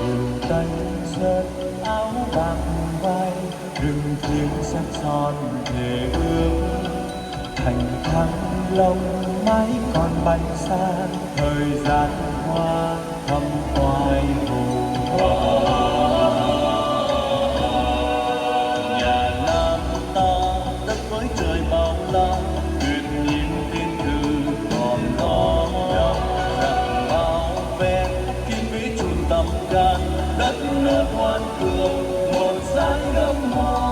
Chiều tây rớt áo bạc vai, rừng thiêng xếp son thề ước. Thành thăng long mãi còn bay xa, thời gian qua thăm oai hùng. Nhà Nam ta đất với trời bao la, tuyệt nhiên thiên thư còn đó. Rằng bao ven kim vĩ trung tâm can, đất nước ngoan cường một dáng gấm hoa.